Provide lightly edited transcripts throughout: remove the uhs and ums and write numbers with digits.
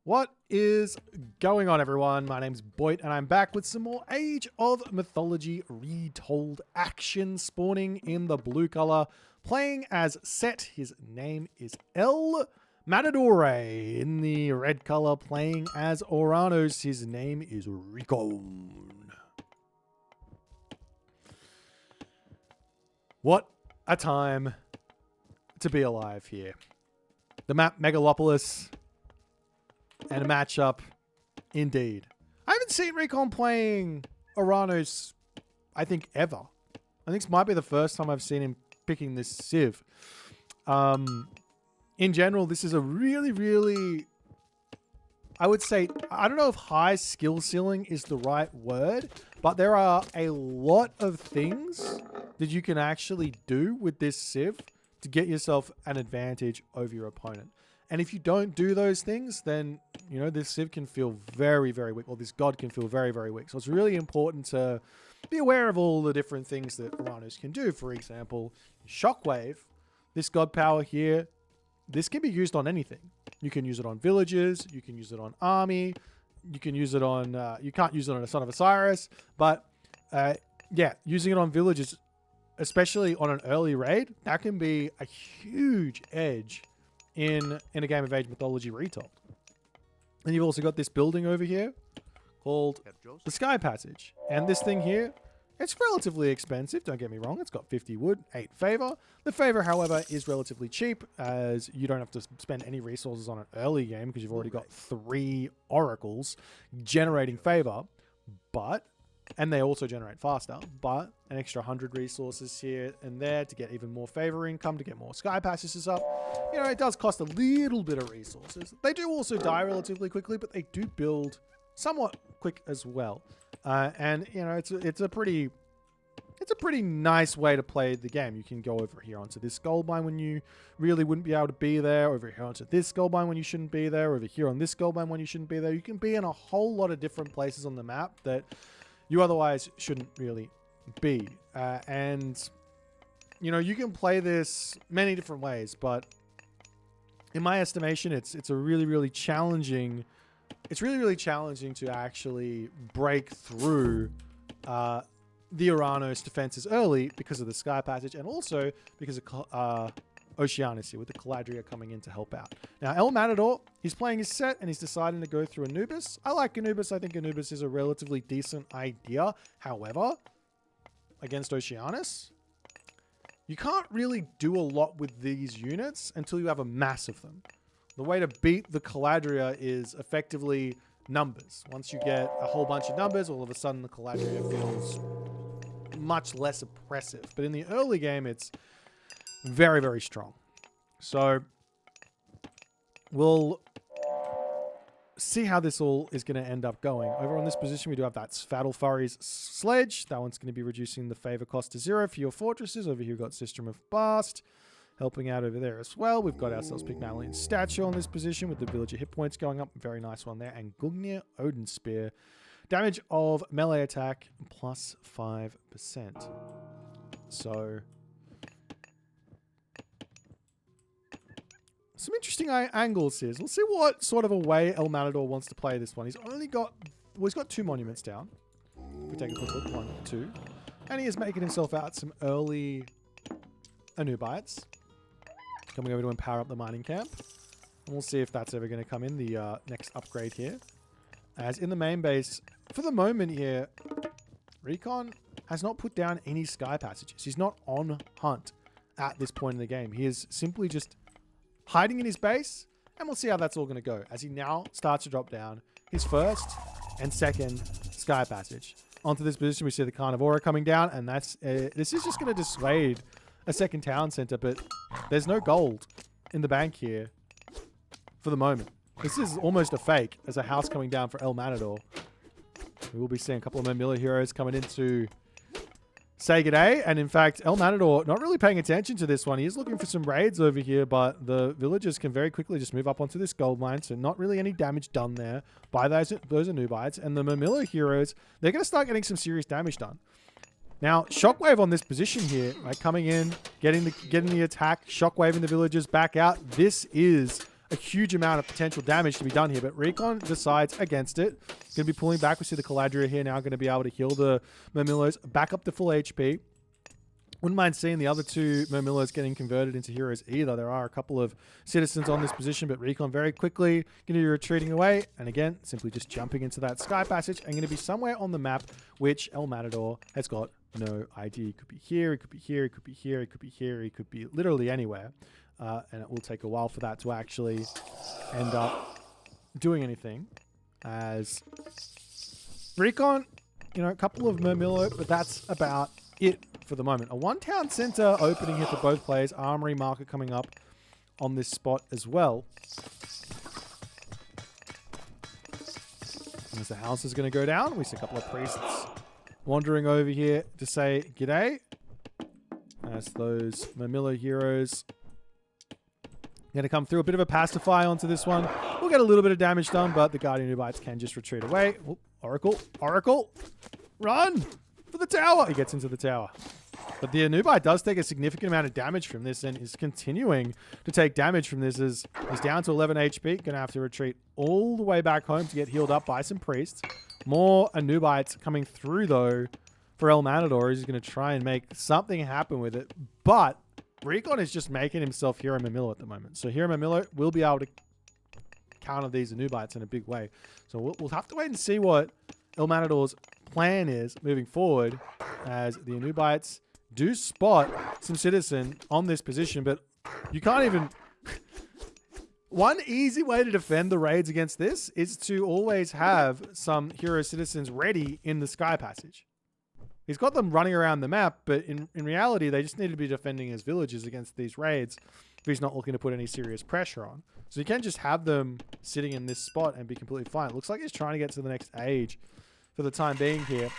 What is going on, everyone? My name's Boit, and I'm back with some more Age of Mythology Retold action, spawning in the blue color, playing as Set. His name is El Matador. In the red color, playing as Oranos. His name is Recon. What a time to be alive here. The map Megalopolis. And a matchup, indeed. I haven't seen Recon playing Oranos, I think, ever. I think this might be the first time I've seen him picking this Civ. In general, this is a really, I would say, I don't know if high skill ceiling is the right word, but there are a lot of things that you can actually do with this Civ to get yourself an advantage over your opponent. And if you don't do those things, then, you know, this Civ can feel very, very weak, or this god can feel very, very weak. So it's really important to be aware of all the different things that Oranos can do. For example, Shockwave, this god power here, this can be used on anything. You can use it on villages, you can use it on army, you can use it on, you can't use it on a Son of Osiris, but yeah, using it on villages, especially on an early raid, that can be a huge edge in a game of Age Mythology Retold. And you've also got this building over here called the Sky Passage. And this thing here, it's relatively expensive, don't get me wrong. It's got 50 wood, 8 favor. The favor, however, is relatively cheap, as you don't have to spend any resources on an early game because you've already got 3 oracles generating favor. And they also generate faster, but an extra 100 resources here and there to get even more favor income, to get more Sky Passages up. You know, it does cost a little bit of resources. They do also die relatively quickly, but they do build somewhat quick as well. And, you know, it's a pretty nice way to play the game. You can go over here onto this gold mine when you really wouldn't be able to be there, over here onto this gold mine when you shouldn't be there, over here on this gold mine when you shouldn't be there. You can be in a whole lot of different places on the map that you otherwise shouldn't really be. And, you know, you can play this many different ways, but in my estimation, it's a really challenging. It's really challenging to actually break through the Oranos defenses early because of the Sky Passage, and also because of Oceanus here with the Caladria coming in to help out. Now, El Matador, he's playing his Set and he's deciding to go through Anubis. I like Anubis. I think Anubis is a relatively decent idea. However, against Oceanus, you can't really do a lot with these units until you have a mass of them. The way to beat the Caladria is effectively numbers. Once you get a whole bunch of numbers, all of a sudden the Caladria feels much less oppressive. But in the early game, it's very strong. So we'll see how this all is going to end up going. Over on this position, we do have that Svadilfari's Sledge. That one's going to be reducing the favor cost to 0 for your fortresses. Over here, we've got System of Bast helping out over there as well. We've got ourselves Pygmalion's Statue on this position with the villager hit points going up. Very nice one there. And Gungnir Odin Spear. Damage of melee attack plus 5%. So some interesting angles here. Let's see what sort of a way El Matador wants to play this one. He's got 2 monuments down. We take a quick look, 1, 2. And he is making himself out some early Anubites. Coming over to empower up the mining camp. And we'll see if that's ever going to come in the next upgrade here. As in the main base, for the moment here, Recon has not put down any Sky Passages. He's not on hunt at this point in the game. He is simply just hiding in his base, and we'll see how that's all going to go as he now starts to drop down his first and second Sky Passage. Onto this position, we see the Carnivora coming down, and that's this is just going to dissuade a second town center, but there's no gold in the bank here for the moment. This is almost a fake as a house coming down for El Matador. We will be seeing a couple of Mamilla heroes coming in to say g'day. And in fact, El Matador not really paying attention to this one. He is looking for some raids over here, but the villagers can very quickly just move up onto this gold mine. So not really any damage done there by those Anubites. And the Mamilla heroes, they're going to start getting some serious damage done. Now, Shockwave on this position here, like coming in, getting the attack, Shockwave in the villagers back out. This is a huge amount of potential damage to be done here, but Recon decides against it. Going to be pulling back. We see the Caladria here now going to be able to heal the Murmillos back up to full HP. Wouldn't mind seeing the other two Murmillos getting converted into heroes either. There are a couple of citizens on this position, but Recon very quickly going to be retreating away. And again, simply just jumping into that sky passage and going to be somewhere on the map, which El Matador has got no idea. It could be here, it could be here, it could be here, it could be here, it could be literally anywhere. And it will take a while for that to actually end up doing anything. As Recon, you know, a couple of Murmillo, but that's about it for the moment. A one town center opening here for both players. Armory marker coming up on this spot as well. As the house is going to go down, we see a couple of priests wandering over here to say g'day. As those Murmillo heroes going to come through. A bit of a pacify onto this one. We'll get a little bit of damage done, but the Guardian Ubites can just retreat away. Ooh, Oracle, run for the tower. He gets into the tower. But the Anubite does take a significant amount of damage from this and is continuing to take damage from this as he's down to 11 HP. Going to have to retreat all the way back home to get healed up by some priests. More Anubites coming through, though, for El Matador. He's going to try and make something happen with it. But Recon is just making himself Hero Murmillo at the moment. So Hero Murmillo will be able to counter these Anubites in a big way. So we'll have to wait and see what El Matador's plan is moving forward, as the Anubites do spot some citizen on this position, but you can't even... One easy way to defend the raids against this is to always have some hero citizens ready in the sky passage. He's got them running around the map, but in reality, they just need to be defending his villages against these raids if he's not looking to put any serious pressure on. So you can just have them sitting in this spot and be completely fine. It looks like he's trying to get to the next age for the time being here.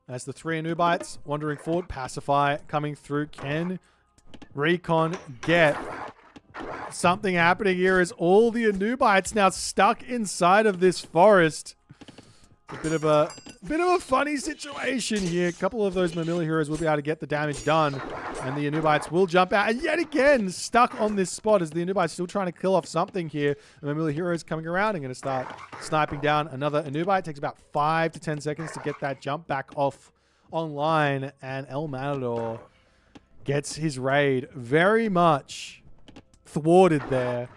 As the three Anubites wandering forward, Pacify coming through. Can Recon get something happening here as all the Anubites now stuck inside of this forest? A bit of a funny situation here. A couple of those Murmillo heroes will be able to get the damage done, and the Anubites will jump out. And yet again, stuck on this spot as the Anubites still trying to kill off something here. The Murmillo heroes coming around and going to start sniping down another Anubite. Takes about 5 to 10 seconds to get that jump back off online, and El Matador gets his raid very much thwarted there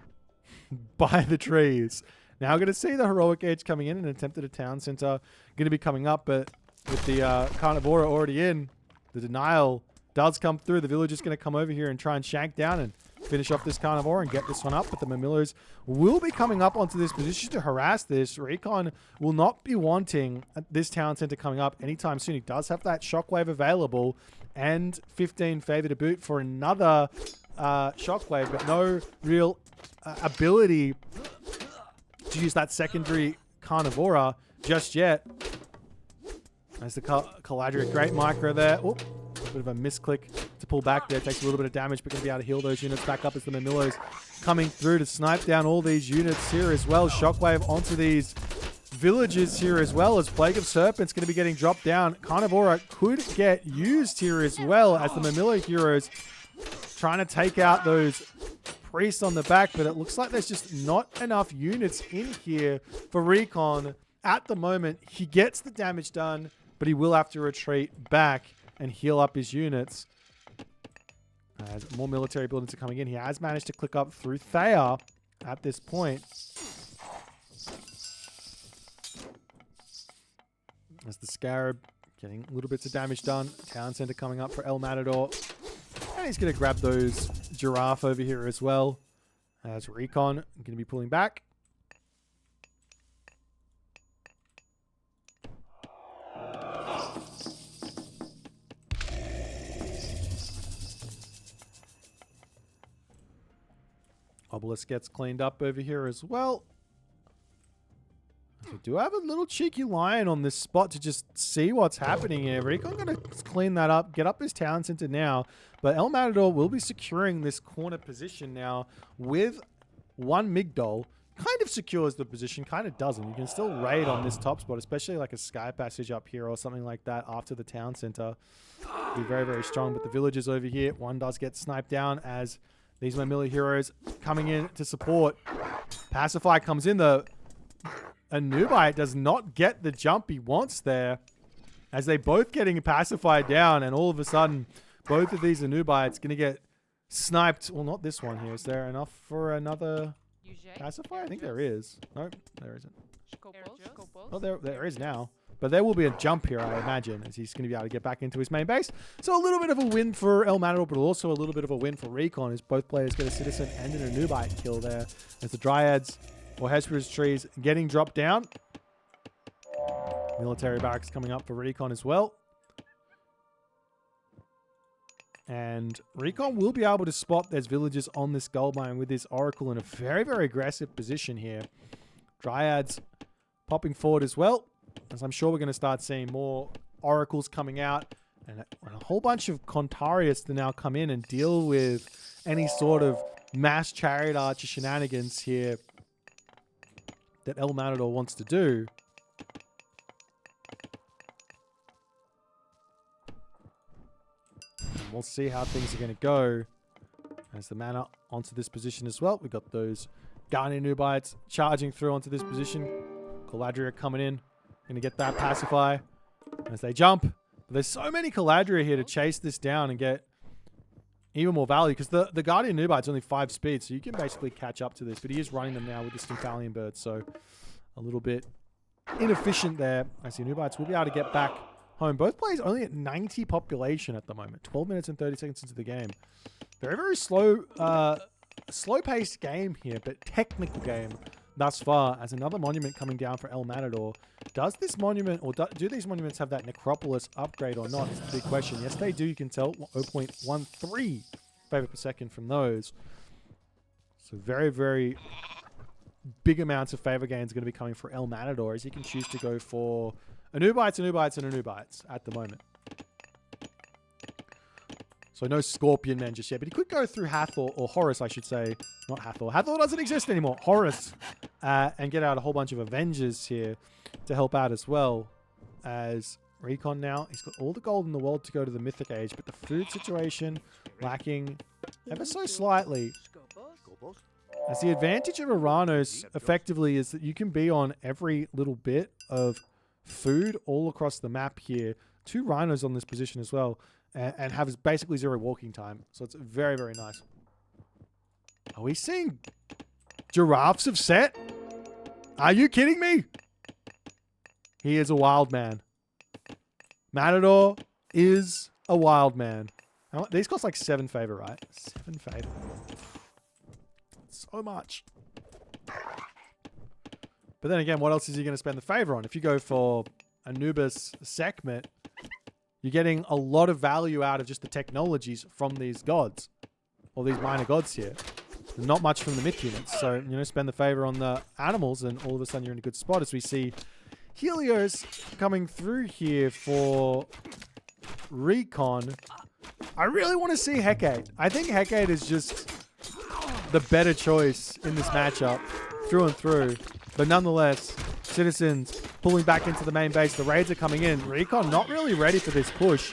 by the trees. Now we're going to see the Heroic Age coming in. An attempt at a town center going to be coming up, but with the Carnivora already in, the denial does come through. The village is going to come over here and try and shank down and finish off this Carnivora and get this one up. But the Murmillos will be coming up onto this position to harass this. Recon will not be wanting this town center coming up anytime soon. He does have that shockwave available and 15 favor to boot for another shockwave, but no real ability to use that secondary Carnivora just yet. As the Caladria, great micro there. Oop, a bit of a misclick to pull back there. Takes a little bit of damage, but going to be able to heal those units back up as the Murmillos coming through to snipe down all these units here as well. Shockwave onto these villages here as well, as Plague of Serpents going to be getting dropped down. Carnivora could get used here as well as the Murmillo heroes trying to take out those priests on the back, but it looks like there's just not enough units in here for Recon at the moment. He gets the damage done, but he will have to retreat back and heal up his units. As more military buildings are coming in, he has managed to click up through Thea at this point. As the Scarab getting little bits of damage done. Town center coming up for El Matador. And he's going to grab those giraffe over here as well. As Recon going to be pulling back. Obelisk gets cleaned up over here as well. So do have a little cheeky lion on this spot to just see what's happening here. Recon going to clean that up, get up his town center now. But El Matador will be securing this corner position now with one Migdol. Kind of secures the position, kind of doesn't. You can still raid on this top spot, especially like a sky passage up here or something like that after the town center. Be very, very strong. But the villagers over here, one does get sniped down as These are my melee heroes coming in to support. Pacify comes in. A Nubite does not get the jump he wants there, as they both getting pacified down, and all of a sudden, both of these Anubites going to get sniped. Well, not this one here. Is there enough for another pacifier? I think there is. Nope, there isn't. Oh, there is now. But there will be a jump here, I imagine, as he's going to be able to get back into his main base. So a little bit of a win for El Matador, but also a little bit of a win for Recon, as both players get a Citizen and an Anubite kill there. As the Dryads or Hesperus trees getting dropped down. Military barracks coming up for Recon as well. And Recon will be able to spot there's villagers on this gold mine with this Oracle in a very, very aggressive position here. Dryads popping forward as well, as I'm sure we're going to start seeing more Oracles coming out, and a whole bunch of Contarius to now come in and deal with any sort of mass chariot archer shenanigans here that El Matador wants to do. And we'll see how things are going to go as the mana onto this position as well. We've got those Guardian Nubites charging through onto this position. Caladria coming in. Going to get that pacify as they jump. But there's so many Caladria here to chase this down and get even more value, because the Guardian Nubite's only 5 speed, so you can basically catch up to this. But he is running them now with the Stymphalian bird, so a little bit inefficient there. I see Nubites will be able to get back home. Both players only at 90 population at the moment. 12 minutes and 30 seconds into the game. Very, very slow, slow-paced game here, but technical game thus far, as another monument coming down for El Matador. Does this monument, or do these monuments have that Necropolis upgrade or not? It's the big question. Yes, they do. You can tell 0.13 favor per second from those. So very, very big amounts of favor gains are going to be coming for El Matador, as he can choose to go for Anubites, Anubites, and Anubites at the moment. So no Scorpion Men just yet, but he could go through Hathor, or Horus, I should say. Not Hathor. Hathor doesn't exist anymore. Horus. And get out a whole bunch of Avengers here to help out as well. As Recon now, he's got all the gold in the world to go to the Mythic Age, but the food situation lacking ever so slightly. As the advantage of Oranos effectively is that you can be on every little bit of food all across the map here. 2 rhinos on this position as well. And have basically 0 walking time. So it's very, very nice. Are we seeing giraffes of set? Are you kidding me? He is a wild man. Matador is a wild man. These cost like 7 favor, right? 7 favor. So much. But then again, what else is he going to spend the favor on? If you go for Anubis Sekhmet, you're getting a lot of value out of just the technologies from these gods, or these minor gods here. Not much from the myth units. So, you know, spend the favor on the animals and all of a sudden you're in a good spot, as we see Helios coming through here for Recon. I really want to see Hecate. I think Hecate is just the better choice in this matchup through and through. But nonetheless, Citizens pulling back into the main base. The raids are coming in. Recon not really ready for this push.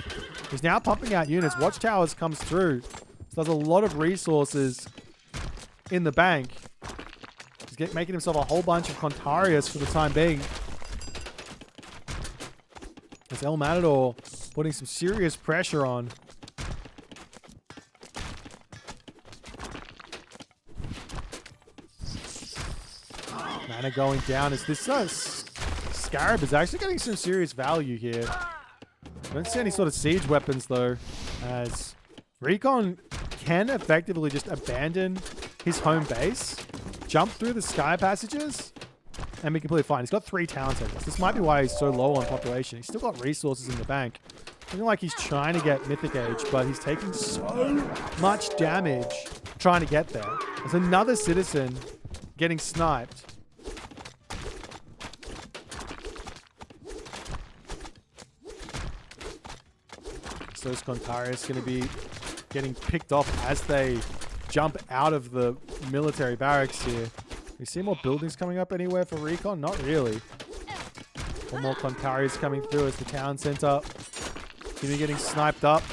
He's now pumping out units. Watchtowers comes through. So there's a lot of resources in the bank. He's making himself a whole bunch of Contarius for the time being. As El Matador putting some serious pressure on. Mana going down as this Scarab is actually getting some serious value here. I don't see any sort of siege weapons though, as Recon can effectively just abandon his home base, jump through the sky passages, and be completely fine. He's got 3 town centers. This might be why he's so low on population. He's still got resources in the bank. Looking like he's trying to get Mythic Age, but he's taking so much damage trying to get there. There's another citizen getting sniped. So those Contarius going to be getting picked off as they jump out of the military barracks here. We see more buildings coming up anywhere for Recon? Not really. One more Contarius coming through as the town center going to be getting sniped up.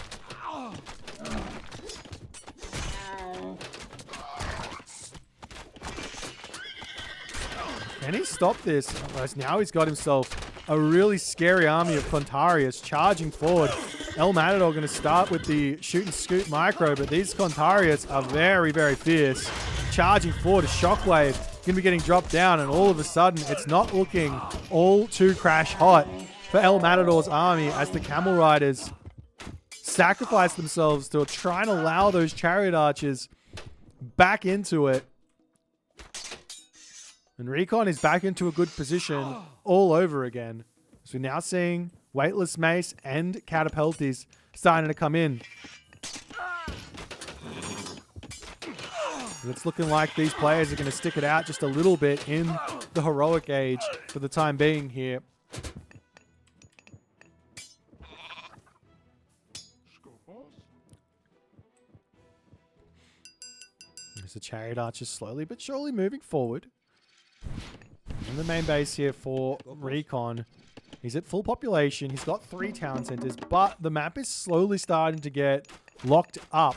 Can he stop this? Whereas now he's got himself a really scary army of Contarius charging forward. El Matador going to start with the shoot and scoot micro, but these Contarius are very, very fierce. Charging forward, a shockwave going to be getting dropped down, and all of a sudden it's not looking all too crash hot for El Matador's army as the Camel Riders sacrifice themselves to try and allow those Chariot Archers back into it. And Recon is back into a good position all over again. So we're now seeing Weightless Mace and Catapulties starting to come in. And it's looking like these players are going to stick it out just a little bit in the Heroic Age for the time being here. There's the Chariot Archers slowly but surely moving forward. In the main base here for Recon, he's at full population. He's got 3 town centers, but the map is slowly starting to get locked up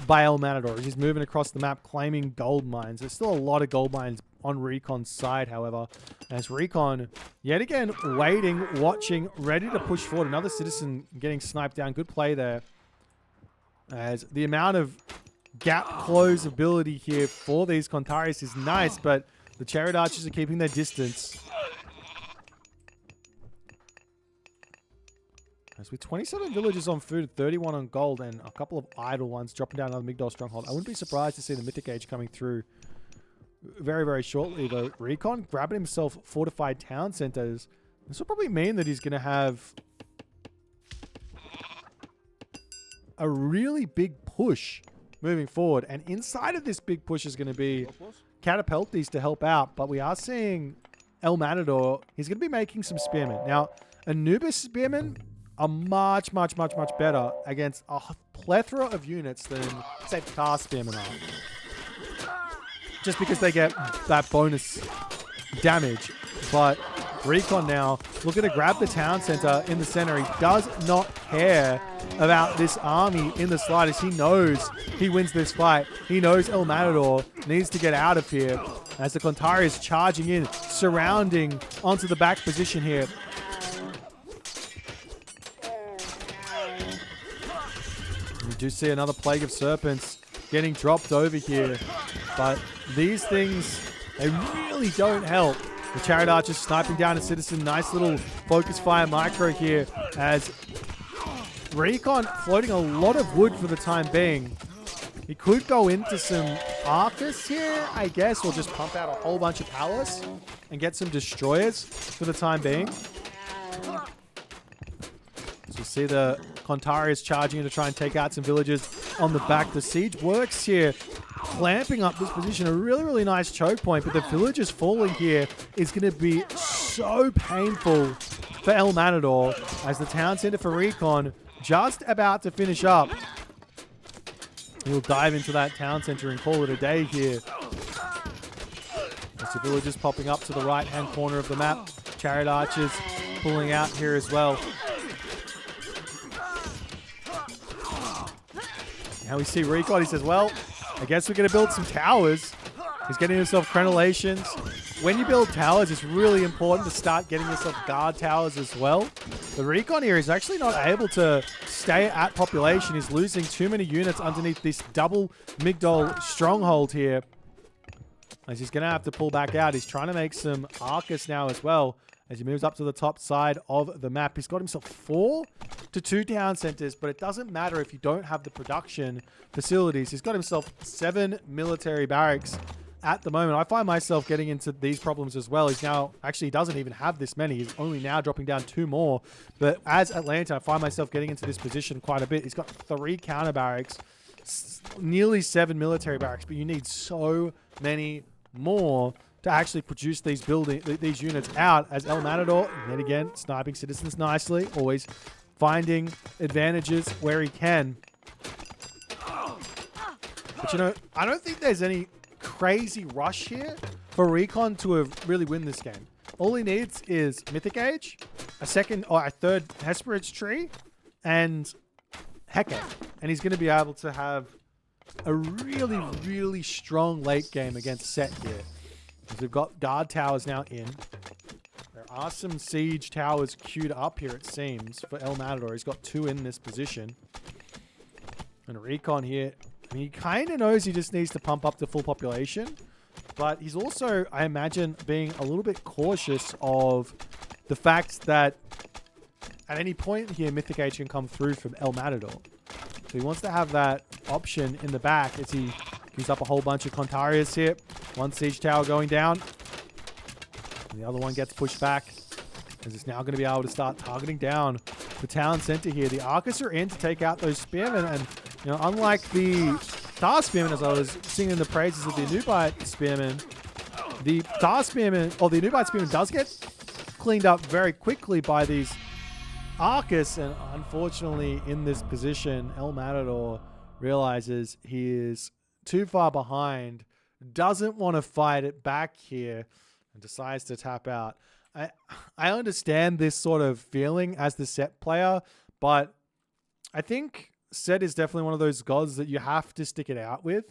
by El Matador. He's moving across the map claiming gold mines. There's still a lot of gold mines on Recon's side, however. As Recon, yet again, waiting, watching, ready to push forward. Another citizen getting sniped down. Good play there. As the amount of gap close ability here for these Contarius is nice, but the Chariot Archers are keeping their distance. As with 27 villages on food, 31 on gold, and a couple of idle ones dropping down another Migdol stronghold. I wouldn't be surprised to see the Mythic Age coming through very, very shortly, though. Recon grabbing himself fortified town centers. This will probably mean that he's going to have a really big push moving forward. And inside of this big push is going to be Catapulties to help out. But we are seeing El Matador. He's going to be making some spearmen. Now, Anubis spearmen are much, much, much, much better against a plethora of units than, say, Car spearmen are. Just because they get that bonus damage. But Recon now looking to grab the town center in the center. He does not care about this army in the slightest. He knows he wins this fight. He knows El Matador needs to get out of here as the Contari is charging in, surrounding onto the back position here. We do see another Plague of Serpents getting dropped over here, but these things, they really don't help. The Chariot Archers sniping down a citizen. Nice little focus fire micro here as Recon floating a lot of wood for the time being. He could go into some Arcus here, I guess, or just pump out a whole bunch of Palace and get some Destroyers for the time being. So you see the Contarius charging in to try and take out some villagers on the back. The siege works here, clamping up this position. A really, really nice choke point, but the villagers falling here is going to be so painful for El Matador as the town center for Recon just about to finish up. He'll dive into that town center and call it a day here. As the villagers popping up to the right-hand corner of the map. Chariot Archers pulling out here as well. Now we see Recon. He says, well, I guess we're going to build some towers. He's getting himself crenellations. When you build towers, it's really important to start getting yourself guard towers as well. The Recon here is actually not able to stay at population. He's losing too many units underneath this double Migdol stronghold here. As he's going to have to pull back out. He's trying to make some Arcus now as well. As he moves up to the top side of the map. He's got himself 4 to 2 town centers, but it doesn't matter if you don't have the production facilities. He's got himself 7 military barracks at the moment. I find myself getting into these problems as well. He's now, actually he doesn't even have this many. He's only now dropping down 2 more. But as Atlanta, I find myself getting into this position quite a bit. He's got 3 counter barracks, nearly 7 military barracks, but you need so many more to actually produce these these units out as El Matador, yet again, sniping citizens nicely, always finding advantages where he can. But you know, I don't think there's any crazy rush here for Recon to have really win this game. All he needs is Mythic Age, a second or a third Hesperid's Tree, and Hecate. And he's going to be able to have a really, really strong late game against Set here. As we've got guard towers now in. There are some siege towers queued up here, it seems, for El Matador. He's got 2 in this position. And Recon here, I mean, he kind of knows he just needs to pump up the full population. But he's also, I imagine, being a little bit cautious of the fact that at any point here, Mythic Age can come through from El Matador. So he wants to have that option in the back as he queues up a whole bunch of Contarius here. 1 siege tower going down. And the other one gets pushed back as it's now going to be able to start targeting down the town center here. The Arcus are in to take out those spearmen, and you know, unlike the Tar Spearmen, as I was singing the praises of the Anubite Spearmen, the Tar Spearmen, or the Anubite Spearmen does get cleaned up very quickly by these Arcus, and unfortunately in this position, El Matador realizes he is too far behind, doesn't want to fight it back here, and decides to tap out. I understand this sort of feeling as the Set player, but I think Set is definitely one of those gods that you have to stick it out with.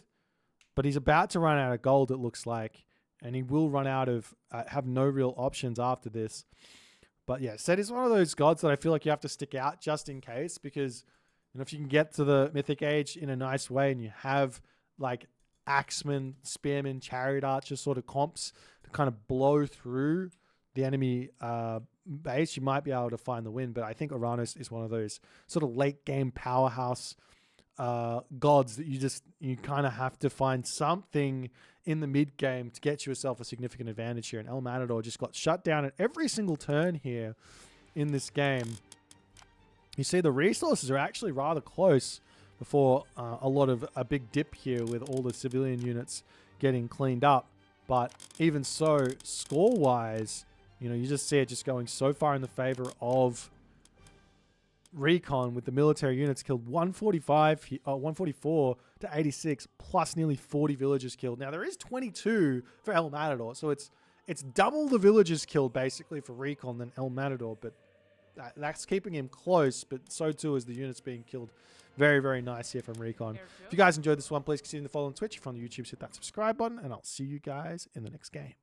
But he's about to run out of gold, it looks like, and he will run out of, have no real options after this. But yeah, Set is one of those gods that I feel like you have to stick out just in case, because you know, if you can get to the Mythic Age in a nice way and you have like Axemen, Spearmen, Chariot Archer sort of comps to kind of blow through the enemy base, you might be able to find the win. But I think Oranos is one of those sort of late game powerhouse gods that you kind of have to find something in the mid game to get yourself a significant advantage here. And El Matador just got shut down at every single turn here in this game. You see the resources are actually rather close before a lot of a big dip here with all the civilian units getting cleaned up. But even so, score-wise, you know, you just see it just going so far in the favor of Recon, with the military units killed 144 to 86, plus nearly 40 villagers killed. Now, there is 22 for El Matador, so it's double the villagers killed, basically, for Recon than El Matador, but that's keeping him close, but so too is the units being killed. Very, very nice here from Recon. If you guys enjoyed this one, please consider to follow on Twitch. If you're on the YouTube, hit that subscribe button, and I'll see you guys in the next game.